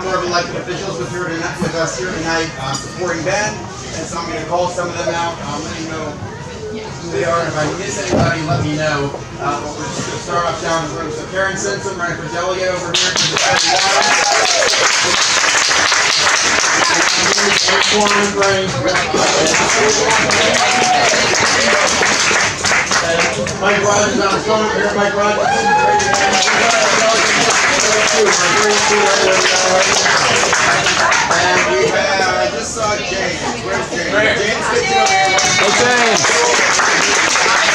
number of elected officials with us here tonight supporting Ben, and so I'm going to call some of them out. Let you know who they are. If I miss anybody, let me know. But we're just going to start off down the room. So Karen Simpson, running for delegate over here. Mike Rogers on the phone over here. Mike Rogers. And we have, I just saw James. Where's James? James, get you over here. Okay.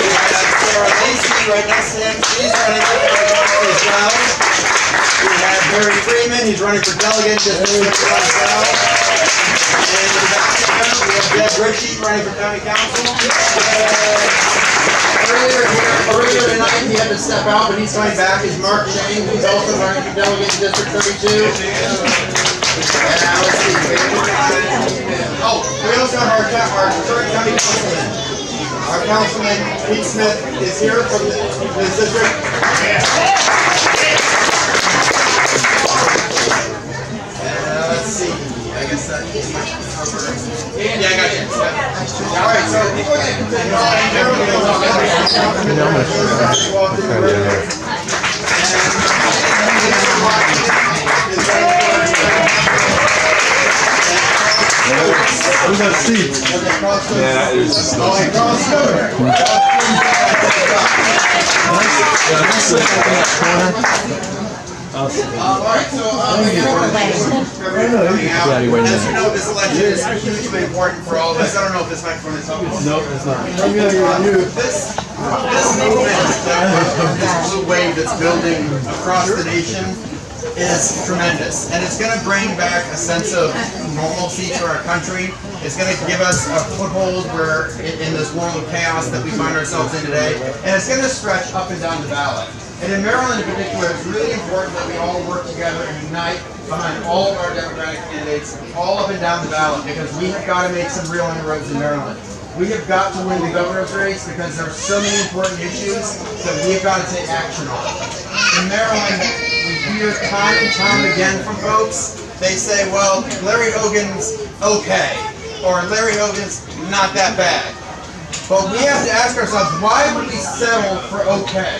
We have Sarah Lacey right next to him. She's running for delegate as well. We have Barry Freeman. He's running for delegate just as well. And in the background, we have Deb Ritchie running for county council. Earlier tonight, he had to step out, but he's coming back. Is Mark James. He's also running for delegate in District 32. And let's see. Oh, we also have our current county councilman. Our councilman, Pete Smith, is here from this district. Let's see. I guess that is my cover. Yeah, I got it. All right, so people are going to continue on. Who's that seat? Yeah, it was just all right. So as you know, this election is hugely important for all of us. I don't know if this microphone is on. No, it's not. This movement, this blue wave that's building across the nation is tremendous, and it's going to bring back a sense of normalcy to our country. It's going to give us a foothold where in this world of chaos that we find ourselves in today, and it's going to stretch up and down the ballot. And in Maryland in particular, it's really important that we all work together and unite behind all of our Democratic candidates all up and down the ballot, because we have got to make some real inroads in Maryland. We have got to win the governor's race because there are so many important issues that we have got to take action on. In Maryland, we hear time and time again from folks, they say, well, Larry Hogan's okay, or Larry Hogan's not that bad. But we have to ask ourselves, why would we settle for okay?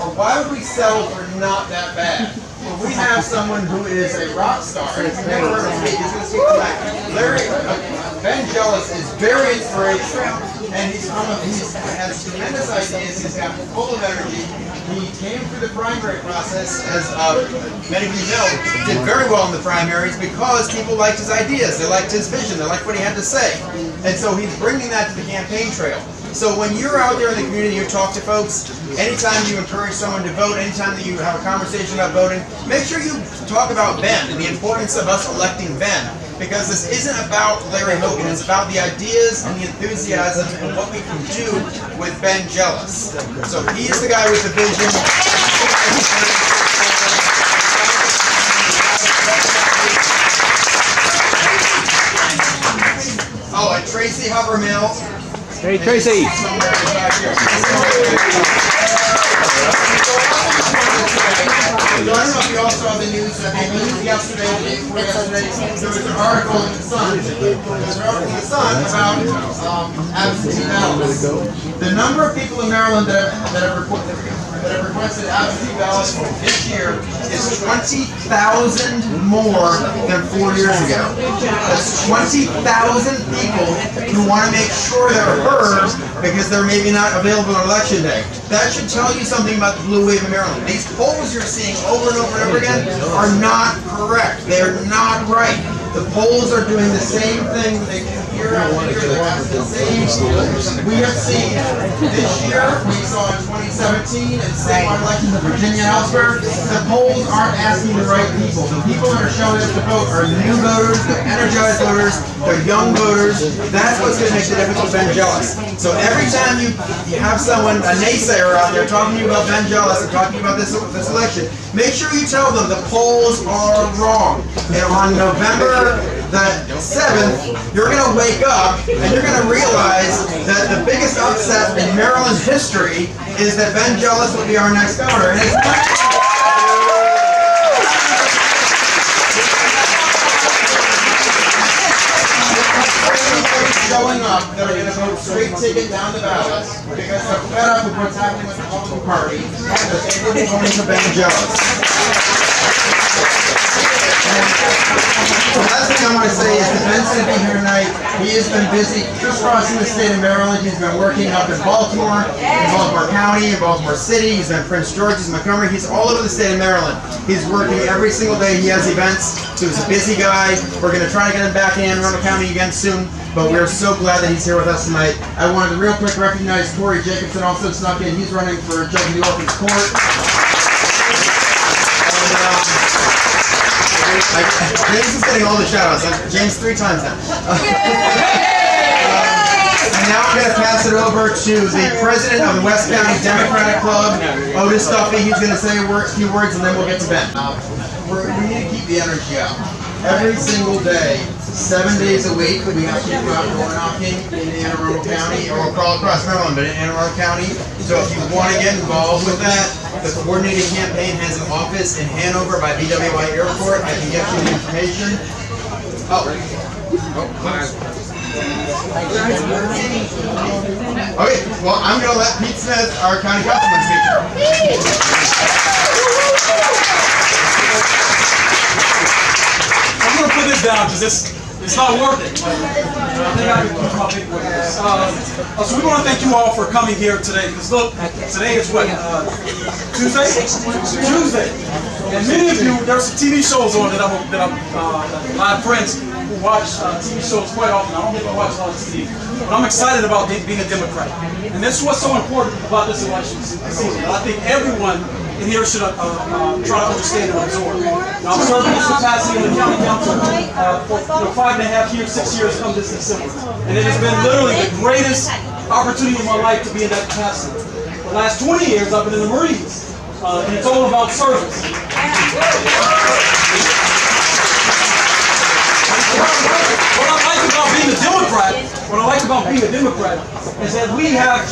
Or why would we settle for not that bad? Well, we have someone who is a rock star, and if you've never heard of him, he's going to speak tonight. Ben Jealous is very inspirational, and he has tremendous ideas. He's got full of energy. He came through the primary process, as many of you know, did very well in the primaries because people liked his ideas, they liked his vision, they liked what he had to say. And so he's bringing that to the campaign trail. So when you're out there in the community, you talk to folks, anytime you encourage someone to vote, anytime that you have a conversation about voting, make sure you talk about Ben and the importance of us electing Ben. Because this isn't about Larry Hogan, it's about the ideas and the enthusiasm and what we can do with Ben Jealous. So he's the guy with the vision. Oh, and Tracy Hubermill. Hey, Tracy. I don't know if you all saw the news. Yesterday, there was an article in the Sun. About absentee ballots. The number of people in Maryland that have requested absentee ballots this year is 20,000 more than 4 years ago. That's 20,000 people who want to make sure they're heard because they're maybe not available on election day. That should tell you something about the blue wave in Maryland. These polls you're seeing over and over and over again are not correct. They're not right. The polls are doing the same thing they do year after year. The same. We have seen this year, we saw in 2017 and statewide elections in Virginia and elsewhere, the polls aren't asking the right people. The people that are showing up to vote are new voters, they're energized voters, they're young voters. That's what's going to make the difference with Ben Jealous. So every time you have someone, a naysayer out there talking to you about Ben Jealous and talking about this election, make sure you tell them the polls are wrong. And on November the 7th, you're going to wake up and you're going to realize that the biggest upset in Maryland's history is that Ben Jealous will be our next governor. And it's not up that are going to vote straight ticket down the ballot because they're fed up with what's happening with the Republican Party and that they wouldn't vote for Ben Jealous. The last thing I want to say is that Ben's going to be here tonight. He has been busy crisscrossing the state of Maryland. He's been working up in Baltimore County, in Baltimore City. He's been in Prince George's, Montgomery. He's all over the state of Maryland. He's working every single day. He has events. So he's a busy guy. We're going to try to get him back in Arundel County again soon. But we're so glad that he's here with us tonight. I wanted to real quick recognize Corey Jacobson also snuck in. He's running for Judge of the Orphans Court. James is getting all the shout-outs. James 3 times now. And now I'm going to pass it over to the president of the West County Democratic Club, Otis Duffy. He's going to say a few words and then we'll get to Ben. We need to keep the energy up. Every single day, 7 days a week, we have people out door knocking in Anne Arundel County, or all across Maryland, but in Anne Arundel County. So if you want to get involved with that, the coordinated campaign has an office in Hanover by BWI Airport. I can get you the information. Okay, well, I'm going to let Pete Smith, our county councilman, speak. I'm going to put this down because it's not worth it. I think I can keep my big with this. So we want to thank you all for coming here today. Because look, today is what? Tuesday? Tuesday. And many of you, there's some TV shows on that I have friends who watch TV shows quite often. I don't think I watch a lot of TV. But I'm excited about being a Democrat. And this is what's so important about this election season. I think everyone in here should try to understand and absorb. Now, I'm serving this capacity in the county council for 5.5 years, 6 years come this December. And it has been literally the greatest opportunity in my life to be in that capacity. For the last 20 years, I've been in the Marines. And it's all about service. What I like about being a Democrat is that we have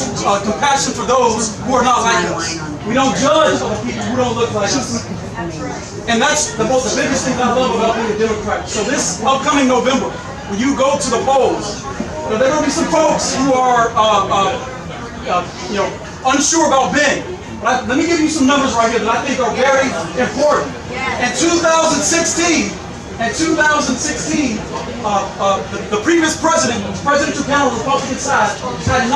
compassion for those who are not like us. We don't judge other people who don't look like us. And that's the biggest thing I love about being a Democrat. So this upcoming November, when you go to the polls, there are going to be some folks who are unsure about Ben. But let me give you some numbers right here that I think are very important. In 2016, the previous presidential panel on the Republican side had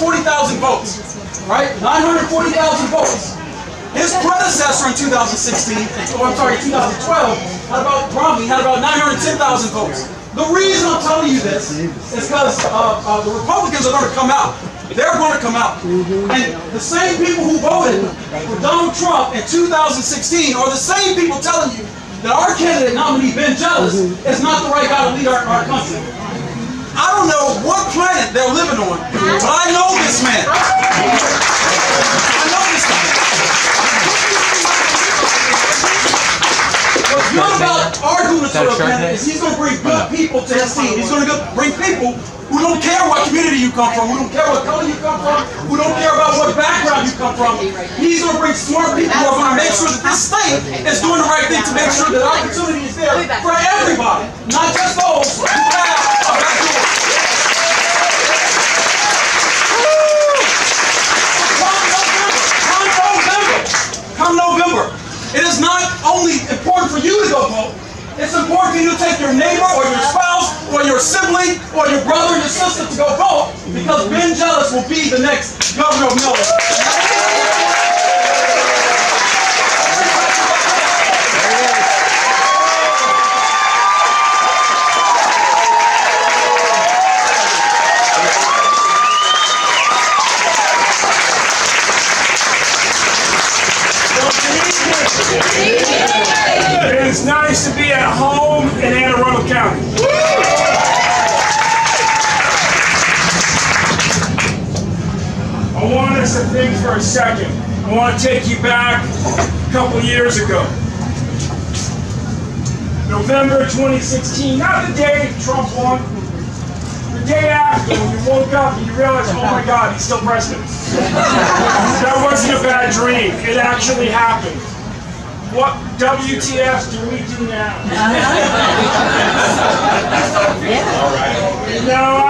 40,000 votes, right? 940,000 votes. His predecessor in 2012, had about 910,000 votes. The reason I'm telling you this is because the Republicans are going to come out. They're going to come out. And the same people who voted for Donald Trump in 2016 are the same people telling you that our candidate nominee, Ben Jealous, is not the right guy to lead our country. I don't know what planet they're living on, but I know this man. I know this man. What's good about our gubernatorial candidate is he's going to bring good people to his team. He's going to bring people who don't care what community you come from, who don't care what color you come from, who don't care about what background you come from. He's going to bring smart people who are going to make sure that this state is doing the right thing to make sure that opportunity is there for everybody, not just those who have a backdoor. Come November, it is not only important for you to go vote, it's important for you to take your neighbor or your spouse or your sibling or your brother and your sister to go vote because Ben Jealous will be the next governor of Maryland. It's nice to be at home in Anne Arundel County. I want us to think for a second. I want to take you back a couple years ago. November 2016, not the day Trump won, the day after when you woke up and you realized, oh my God, he's still president. That wasn't a bad dream. It actually happened. what WTF do we do now? You know,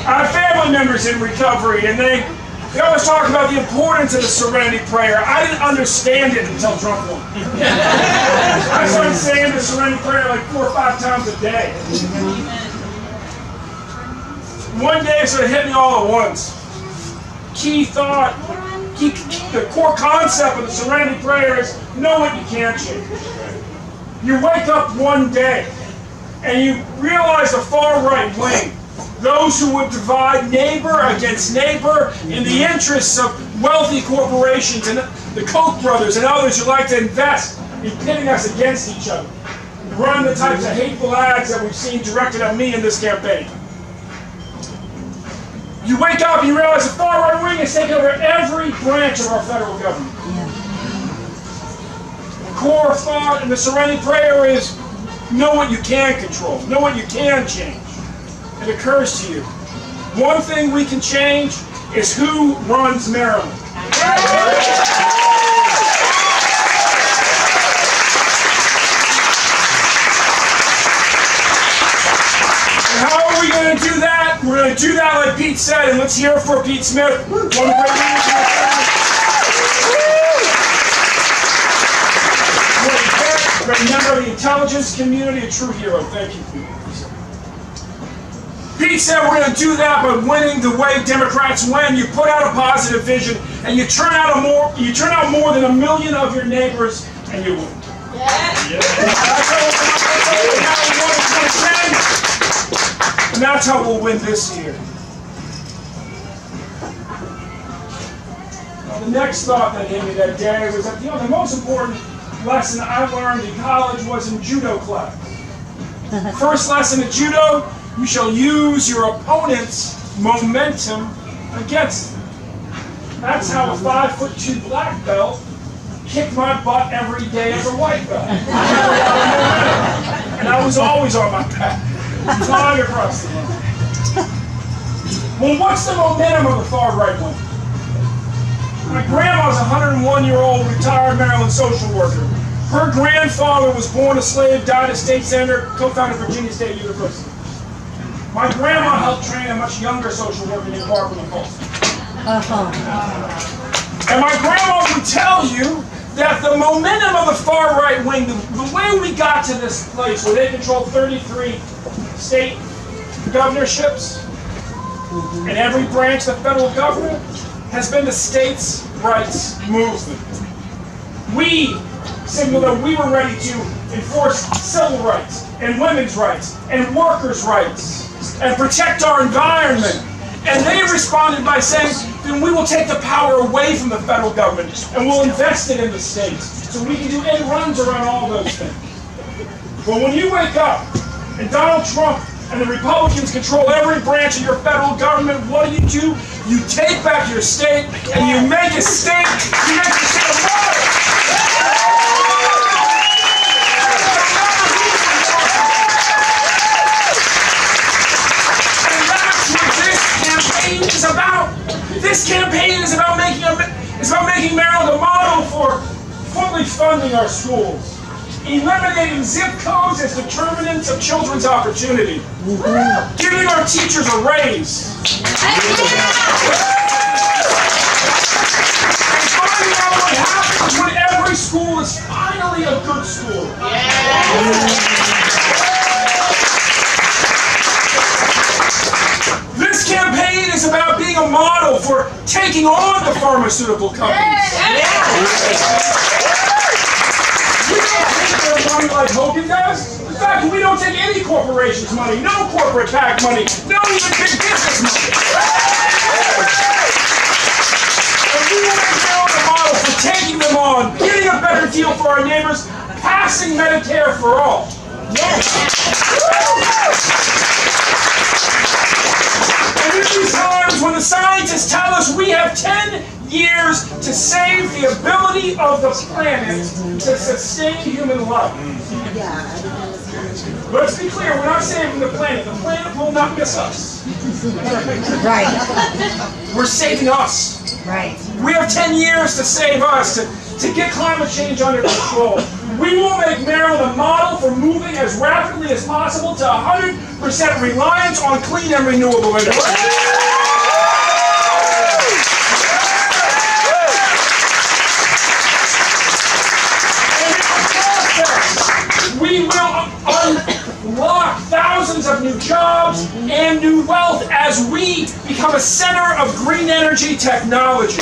I have family members in recovery, and they always talk about the importance of the Serenity Prayer. I didn't understand it until Trump won. I started saying the Serenity Prayer like 4 or 5 times a day. One day it sort of hit me all at once. Key thought, the core concept of the Serenity Prayer is know what you can't change. You wake up one day and you realize the far right wing, those who would divide neighbor against neighbor in the interests of wealthy corporations and the Koch brothers and others who like to invest in pitting us against each other, run the types of hateful ads that we've seen directed at me in this campaign. You wake up and you realize the far right wing has taken over every branch of our federal government. The core thought in the Serenity Prayer is know what you can control, know what you can change. It occurs to you. One thing we can change is who runs Maryland. And how are we going to do that? We're going to do that like Pete said, and let's hear it for Pete Smith. One of the great leaders in our family. Great member of the intelligence community, a true hero. Thank you, Pete. Pete said we're going to do that by winning the way Democrats win. You put out a positive vision, and you turn out more than 1 million of your neighbors, and you win. And that's how we'll win this year. The next thought that hit me that day was that the most important lesson I learned in college was in judo class. First lesson in judo. You shall use your opponent's momentum against them. That's how a 5'2" black belt kicked my butt every day as a white belt. And I was always on my back, flying across the room. Well, what's the momentum of the far right wing? My grandma's a 101-year-old retired Maryland social worker. Her grandfather was born a slave, died a state senator, co-founded Virginia State University. My grandma helped train a much younger social worker named Barbara Nicholson. And my grandma would tell you that the momentum of the far right wing, the way we got to this place where they control 33 state governorships and every branch of the federal government has been the states' rights movement. We signaled that we were ready to enforce civil rights and women's rights and workers' rights and protect our environment. And they responded by saying, then we will take the power away from the federal government and we'll invest it in the states so we can do end runs around all those things. But when you wake up and Donald Trump and the Republicans control every branch of your federal government, what do? You take back your state and you make a state, you make a state of model. This campaign is about making Maryland a model for fully funding our schools, eliminating zip codes as determinants of children's opportunity, giving our teachers a raise, and finding out what happens when every school is finally a good school. This campaign is about being a model for taking on the pharmaceutical companies. We don't take their money like Hogan does. In fact, we don't take any corporation's money, no corporate PAC money, no even big business money. And we want to build a model for taking them on, getting a better deal for our neighbors, passing Medicare for all. And in these times when the scientists tell us we have 10 years to save the ability of the planet to sustain human life. Let's be clear, we're not saving the planet. The planet will not miss us. Right. We're saving us. Right. We have 10 years to save us, to get climate change under control. We will make Maryland a model for moving as rapidly as possible to 100% reliance on clean and renewable energy. We will unlock thousands of new jobs and new wealth as we become a center of green energy technology.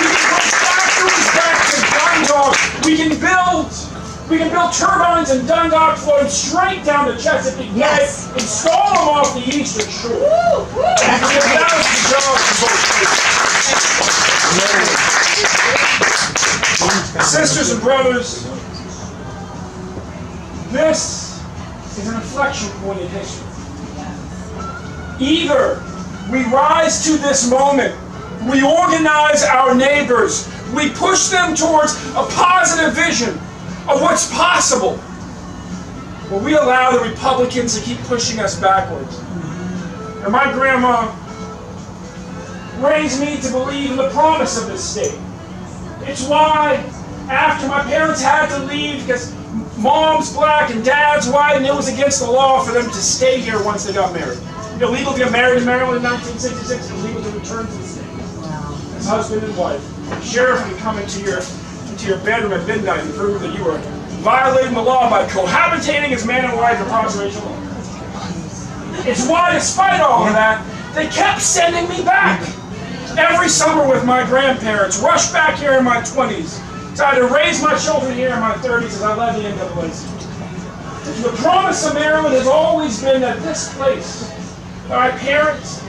We can put factories back to Dundalk. We can build turbines in Dundalk, float them straight down to Chesapeake Bay, install them off the eastern shore. And give thousands of jobs to both. Sisters and brothers, this is an inflection point in history. Either we rise to this moment, we organize our neighbors, we push them towards a positive vision of what's possible, or we allow the Republicans to keep pushing us backwards. And my grandma raised me to believe in the promise of this state. It's why, after my parents had to leave, because mom's black and dad's white, and it was against the law for them to stay here once they got married. Illegal to get married in Maryland in 1966, illegal to return to the state. As husband and wife. The sheriff would come into your bedroom at midnight and prove that you were violating the law by cohabitating as man and wife across racial lines. It's why, despite all of that, they kept sending me back. Every summer with my grandparents, rushed back here in my 20s. So I had to raise my children here in my 30s as I led the NAACP. The promise of Maryland has always been that this place, that my parents,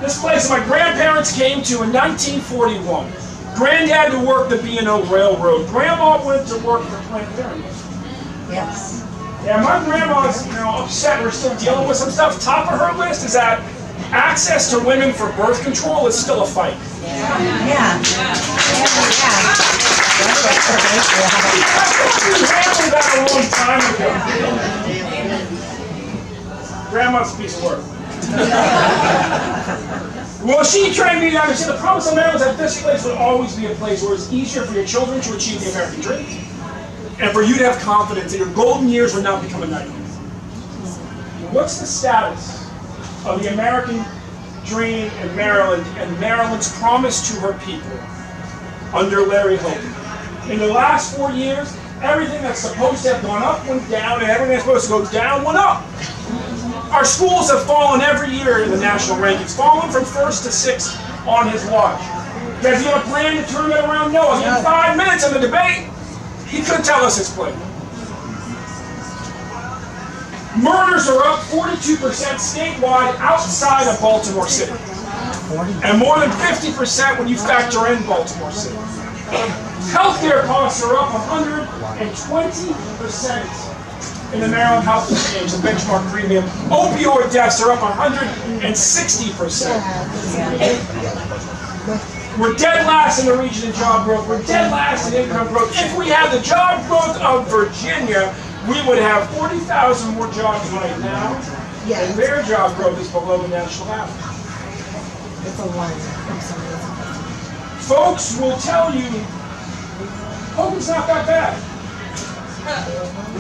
this place my grandparents came to in 1941. Granddad to work the B&O Railroad. Grandma went to work for Planned Parenthood. Yes. Yeah, my grandma's upset we're still dealing with some stuff. Top of her list is that access to women for birth control is still a fight. Yeah. We handled that a long time ago. Grandma's a piece of work. Well, she trained me to understand the promise of Maryland is that this place would always be a place where it's easier for your children to achieve the American dream, and for you to have confidence that your golden years would not become a nightmare. What's the status of the American dream in Maryland and Maryland's promise to her people under Larry Hogan? In the last 4 years, everything that's supposed to have gone up went down, and everything that's supposed to go down went up. Our schools have fallen every year in the national rankings, fallen from 1st to 6th on his watch. Does he have a plan to turn it around? No. In 5 minutes of the debate, he couldn't tell us his plan. Murders are up 42% statewide outside of Baltimore City. And more than 50% when you factor in Baltimore City. Healthcare costs are up 120% in the Maryland Health Exchange, the benchmark premium. Opioid deaths are up 160%. We're dead last in the region in job growth. We're dead last in income growth. If we had the job growth of Virginia, we would have 40,000 more jobs right now. And their job growth is below the national average. It's a lie. Folks will tell you, Hogan's not that bad.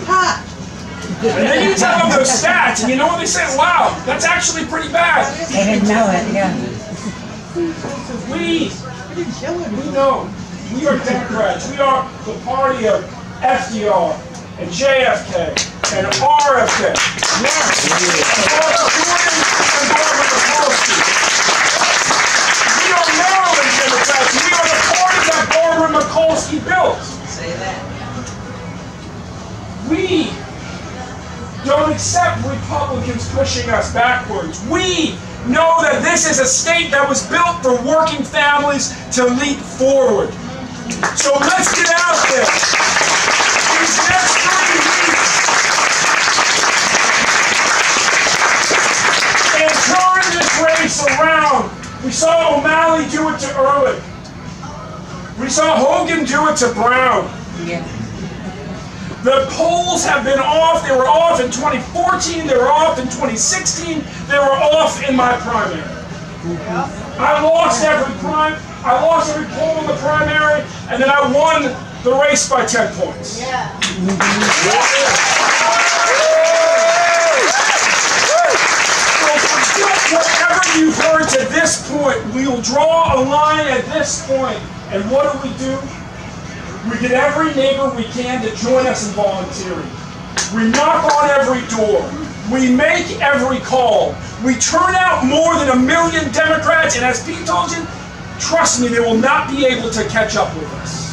Ha! And then you tell them those stats, and you know what they say? Wow, that's actually pretty bad. They didn't know it, yeah. We know. We are Democrats. We are the party of FDR and JFK and RFK. Yes. We are Maryland Democrats. We are the party that Barbara Mikulski built. Say that. We don't accept Republicans pushing us backwards. We know that this is a state that was built for working families to leap forward. So let's get out there. These next 3 weeks and turn this race around. We saw O'Malley do it to Ehrlich. We saw Hogan do it to Brown. Yeah. The polls have been off. They were off in 2014. They were off in 2016. They were off in my primary. I lost every I lost every poll in the primary, and then I won the race by 10 points. Yeah. Whatever you've heard to this point, we'll draw a line at this point, and what do? We get every neighbor we can to join us in volunteering. We knock on every door. We make every call. We turn out more than 1 million Democrats, and as Pete told you, trust me, they will not be able to catch up with us.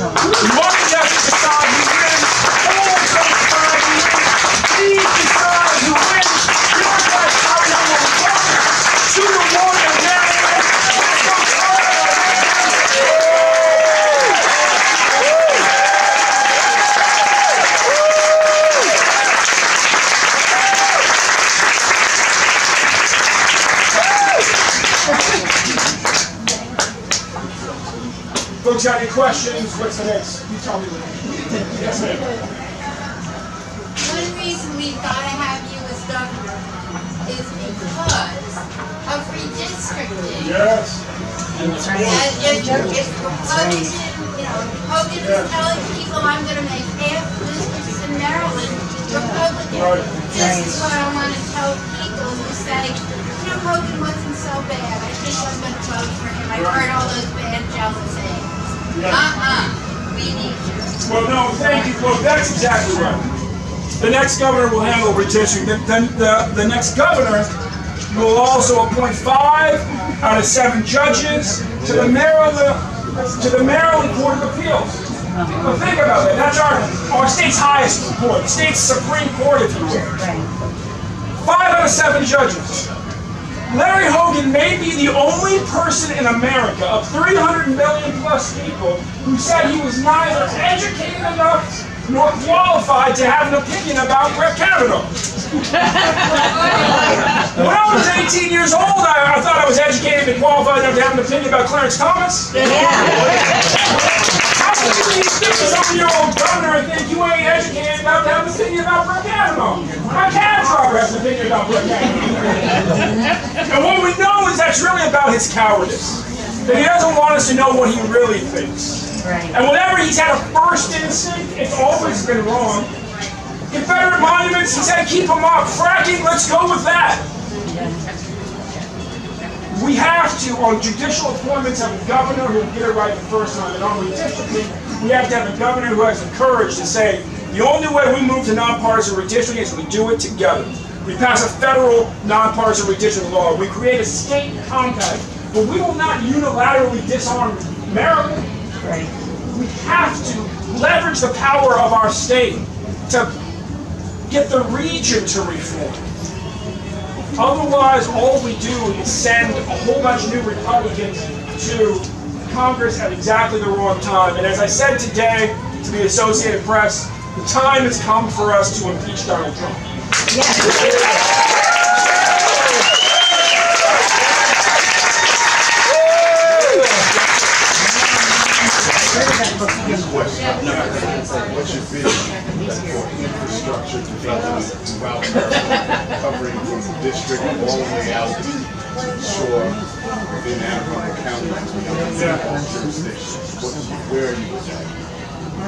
Money doesn't decide who wins. Polls don't decide who wins. These decide who wins. Democrats are number one. 2 to 1 America. Folks, got any questions? What's the next? You tell me. Yes, ma'am. One reason we've got to have you as governor is because of redistricting. Yes. And if Hogan, Hogan is telling people I'm going to make half the districts in Maryland Republican. Right. This is what I want to tell people who say, Hogan wasn't so bad. I think I'm going to vote for him. I've heard all those bad jealous things. We need you. Well, no, thank you. Well, that's exactly right. The next governor will handle redistricting. The next governor will also appoint 5 out of 7 judges to the Maryland Court of Appeals. Well, think about that. That's our state's highest court, the state's Supreme Court, if you will. 5 out of 7 judges. Larry Hogan may be the only person in America of 300 million plus people who said he was neither educated enough nor qualified to have an opinion about Brett Kavanaugh. When I was 18 years old, I thought I was educated and qualified enough to have an opinion about Clarence Thomas. How can you be a 60-something-year-old governor and think you ain't educated enough to have an opinion about Brett Kavanaugh? My cab driver has an opinion about Brett Kavanaugh. And what we know is that's really about his cowardice. That he doesn't want us to know what he really thinks. Right. And whenever he's had a first instinct, it's always been wrong. Confederate monuments, he said keep them up. Fracking, let's go with that. We have to, on judicial appointments, have a governor who will get it right the first time. And on redistricting, we have to have a governor who has the courage to say, the only way we move to nonpartisan redistricting is we do it together. We pass a federal nonpartisan redistricting law. We create a state compact. But we will not unilaterally disarm Maryland. Right. We have to leverage the power of our state to get the region to reform. Otherwise, all we do is send a whole bunch of new Republicans to Congress at exactly the wrong time. And as I said today to the Associated Press, the time has come for us to impeach Donald Trump. What's your vision for infrastructure development throughout covering from the district all the way out to the shore within Anne Arundel County jurisdiction? Where are you with that?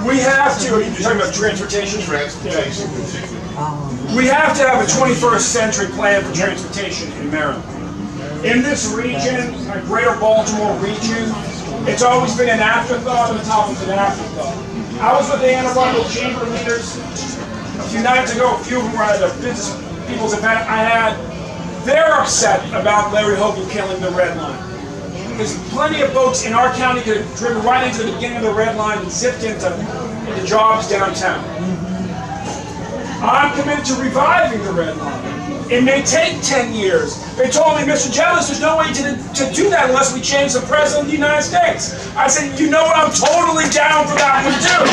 We have to, you're talking about transportation? Transportation particularly. We have to have a 21st century plan for transportation in Maryland. In this region, a greater Baltimore region, it's always been an afterthought, and it's always been an afterthought. I was with the Anne Arundel Chamber leaders a few nights ago. A few of them were at a business people's event I had. They're upset about Larry Hogan killing the Red Line. There's plenty of folks in our county that have driven right into the beginning of the Red Line and zipped into jobs downtown. I'm committed to reviving the Red Line. It may take 10 years. They told me, Mr. Jealous, there's no way to do that unless we change the President of the United States. I said, you know what, I'm totally down for that one too.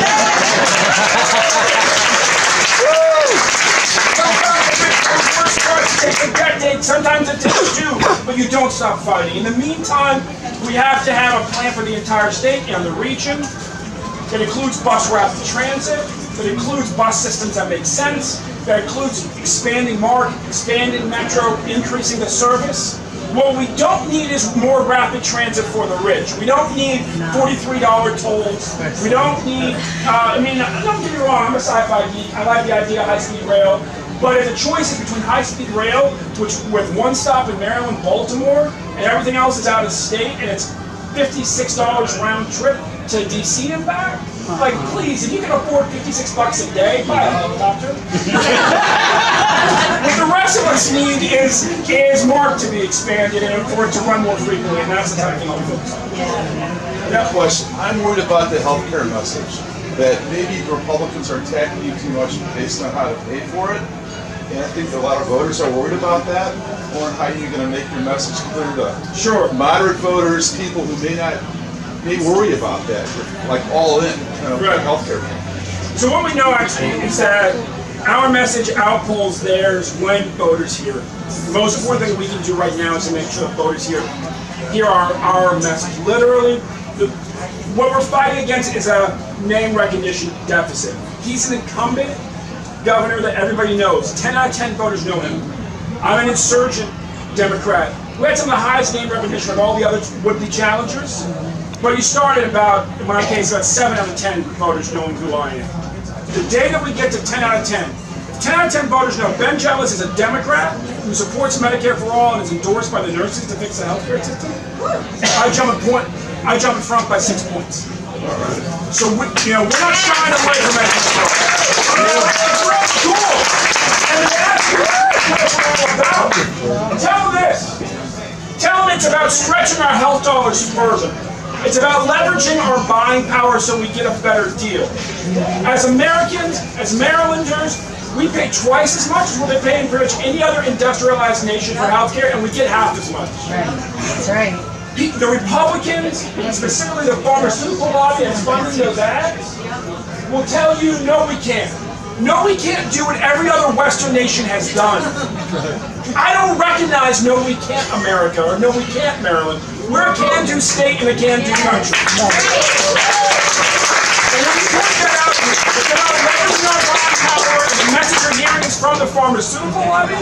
Sometimes it takes a decade, sometimes it takes 2, but you don't stop fighting. In the meantime, we have to have a plan for the entire state and the region that includes bus rapid transit, that includes bus systems that make sense, that includes expanding MARC, expanding Metro, increasing the service. What we don't need is more rapid transit for the rich. We don't need $43 tolls. We don't need, don't get me wrong, I'm a sci-fi geek. I like the idea of high-speed rail. But if the choice is between high-speed rail, which with one stop in Maryland, Baltimore, and everything else is out of state, and it's $56 round trip to DC and back, like, please, if you can afford $56 a day, buy a helicopter. What the rest of us need is MARC to be expanded and for it to run more frequently, and that's the type of thing I'll focus on. That question, I'm worried about the healthcare message. That maybe Republicans are attacking you too much based on how to pay for it. And I think a lot of voters are worried about that. Or how are you going to make your message clear to moderate voters, people who may worry about that, like all in kind of healthcare. So what we know actually is that our message outpolls theirs when voters hear it. The most important thing we can do right now is to make sure that voters hear our message. Literally, what we're fighting against is a name recognition deficit. He's an incumbent governor that everybody knows. 10 out of 10 voters know him. I'm an insurgent Democrat. We had some of the highest name recognition of all the other would-be challengers, but he started about, in my case, about 7 out of 10 voters knowing who I am. The day that we get to 10 out of 10, if 10 out of 10 voters know Ben Jealous is a Democrat who supports Medicare for all and is endorsed by the nurses to fix the healthcare system, I jump in front by 6 points. So we're not shying away from that. It's real cool. And that's what we're all about. Tell them this. Tell them it's about stretching our health dollars further. It's about leveraging our buying power so we get a better deal. As Americans, as Marylanders, we pay twice as much as what they pay in pretty much any other industrialized nation for healthcare, and we get half as much. Right. That's right. The Republicans, and specifically the pharmaceutical lobby that's funding those ads, will tell you, no, we can't. No, we can't do what every other Western nation has done. I don't recognize no, we can't America, or no, we can't Maryland. We're a can-do state and a can-do country. And when you point that out, it's about leveraging our buying power, and the message you're hearing is from the pharmaceutical lobby.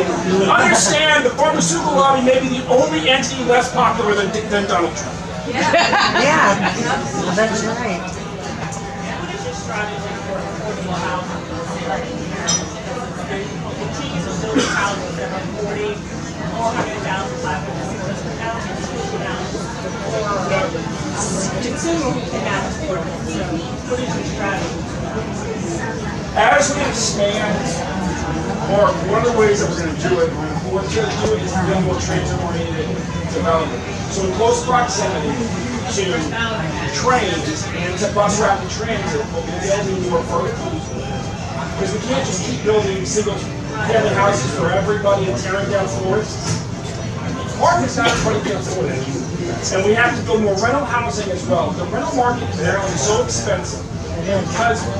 Understand, the pharmaceutical lobby may be the only entity less popular than Donald Trump. Yeah, that's right. What is your strategy for affordable housing? Continue to build houses that are 40, 400,000, 560,000, or consumer who cannot afford it. So, what is your strategy? As we expand, or one of the ways that we're going to do it, what we're going to do is build more transit-oriented development. So in close proximity to trains and to bus rapid transit, we'll be building more vertically. Because we can't just keep building single-family houses for everybody and tearing down forests. Apartments, not everybody can afford it. And we have to build more rental housing as well. The rental market in Maryland is so expensive because it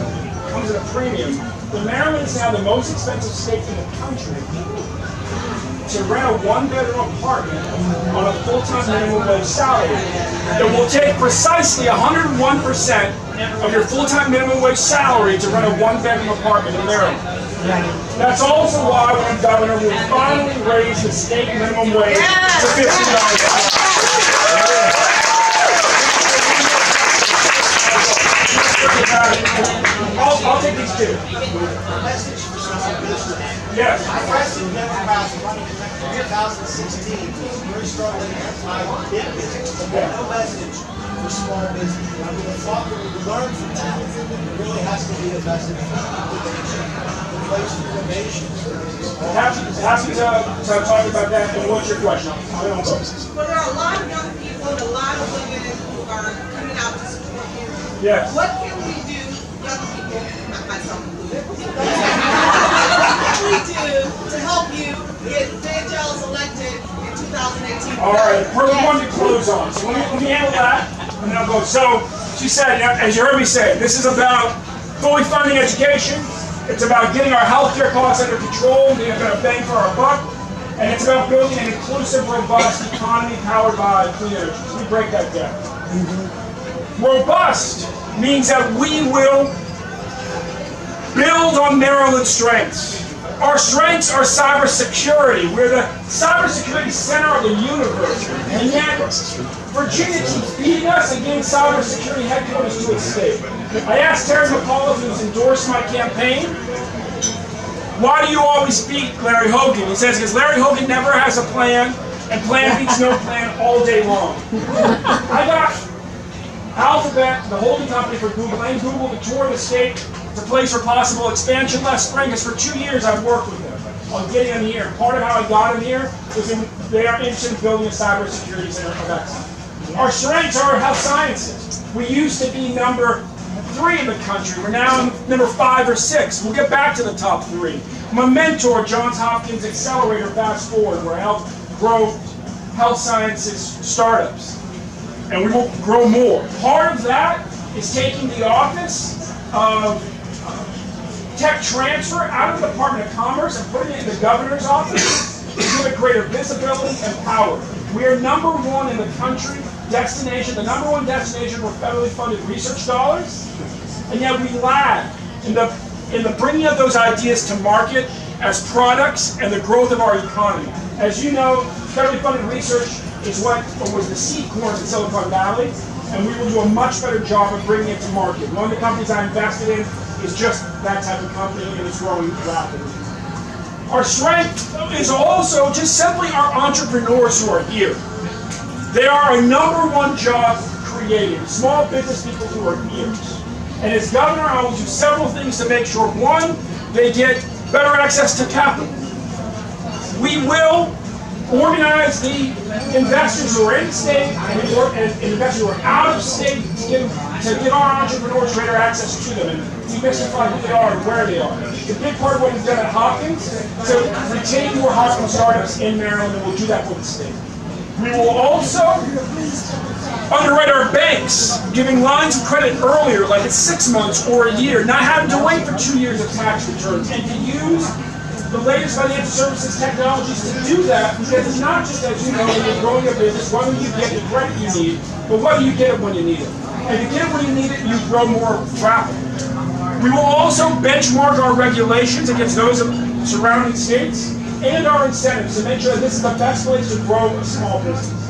comes at a premium. Maryland is now the most expensive state in the country to rent a one-bedroom apartment on a full-time minimum wage salary. It will take precisely 101% of your full-time minimum wage salary to rent a one-bedroom apartment in Maryland. That's also why when I'm governor, we finally raised the state minimum wage to $50. I'll take these two. Yes. I arrested Democrats running in 2016 very strongly anti-big business. No message for small business. I mean, the thought that we learn from that, it really has to be a message for innovation, the place for innovation. Happy to talk about that. And what's your question? Well, there are a lot of young people and a lot of women who are coming out to support you. Yes. What can we do, young people, not myself included, what can we do to help you get Ben Jealous elected in 2018? All right, perfect one to close on. So let me handle that, and then I'll go. So she said, as you heard me say, this is about fully funding education. It's about getting our healthcare costs under control, getting a bang for our buck, and it's about building an inclusive, robust economy powered by clean energy. So let me break that down. Robust means that we will build on Maryland's strengths. Our strengths are cybersecurity. We're the cybersecurity center of the universe. And yet, Virginia keeps beating us and getting cybersecurity headquarters to its state. I asked Terry McAuliffe, who's endorsed my campaign, why do you always beat Larry Hogan? He says, because Larry Hogan never has a plan, and plan beats no plan all day long. I got Alphabet, the holding company for Google, and Google to tour the state to place for possible expansion last spring, because for 2 years I've worked with them on getting them here. Part of how I got them here was they are interested in building a cybersecurity center of excellence. Our strengths are health sciences. We used to be number 3 in the country. We're now number 5 or 6. We'll get back to the top 3. I'm a mentor, Johns Hopkins Accelerator Fast Forward, where I help grow health sciences startups. And we will grow more. Part of that is taking the office of tech transfer out of the Department of Commerce and putting it in the governor's office to give it greater visibility and power. We are number 1 in the country destination, the number 1 destination for federally funded research dollars, and yet we lag in the bringing of those ideas to market as products and the growth of our economy. As you know, federally funded research is what was the seed corn in Silicon Valley, and we will do a much better job of bringing it to market. One of the companies I invested in is just that type of company, and it's growing rapidly. Our strength is also just simply our entrepreneurs who are here. They are a number 1 job creating, small business people who are here. And as governor, I will do several things to make sure, 1, they get better access to capital. We will organize the investors who are in state and investors who are out of state to give our entrepreneurs greater access to them and demystify who they are and where they are. The big part of what we've done at Hopkins is to retain more Hopkins startups in Maryland, and we'll do that for the state. We will also underwrite our banks, giving lines of credit earlier, like at 6 months or a year, not having to wait for 2 years of tax returns, and to use the latest financial services technologies to do that, because it's not just, as you know, when you're growing a business, whether you get the credit you need, but whether you get it when you need it. And to get it when you need it, you grow more traffic. We will also benchmark our regulations against those of surrounding states and our incentives to make sure that this is the best place to grow a small business.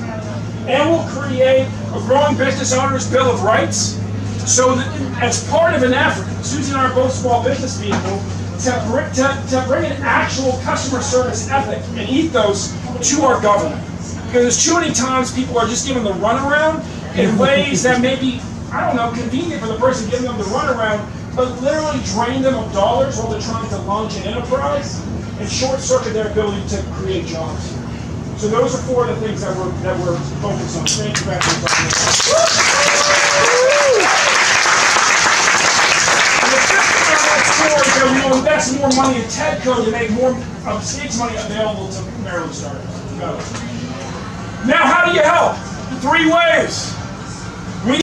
And we'll create a growing business owners bill of rights, so that as part of an effort, Susie and I are both small business people, to bring an actual customer service ethic and ethos to our government. Because there's too many times people are just given the runaround in ways that may be, I don't know, convenient for the person giving them the runaround, but literally drain them of dollars while they're trying to launch an enterprise and short-circuit their ability to create jobs. So those are 4 of the things that we're focused on. Thank you very much. That we will invest more money in TEDCO to make more of state's money available to Maryland startups. Now, how do you help? 3 ways.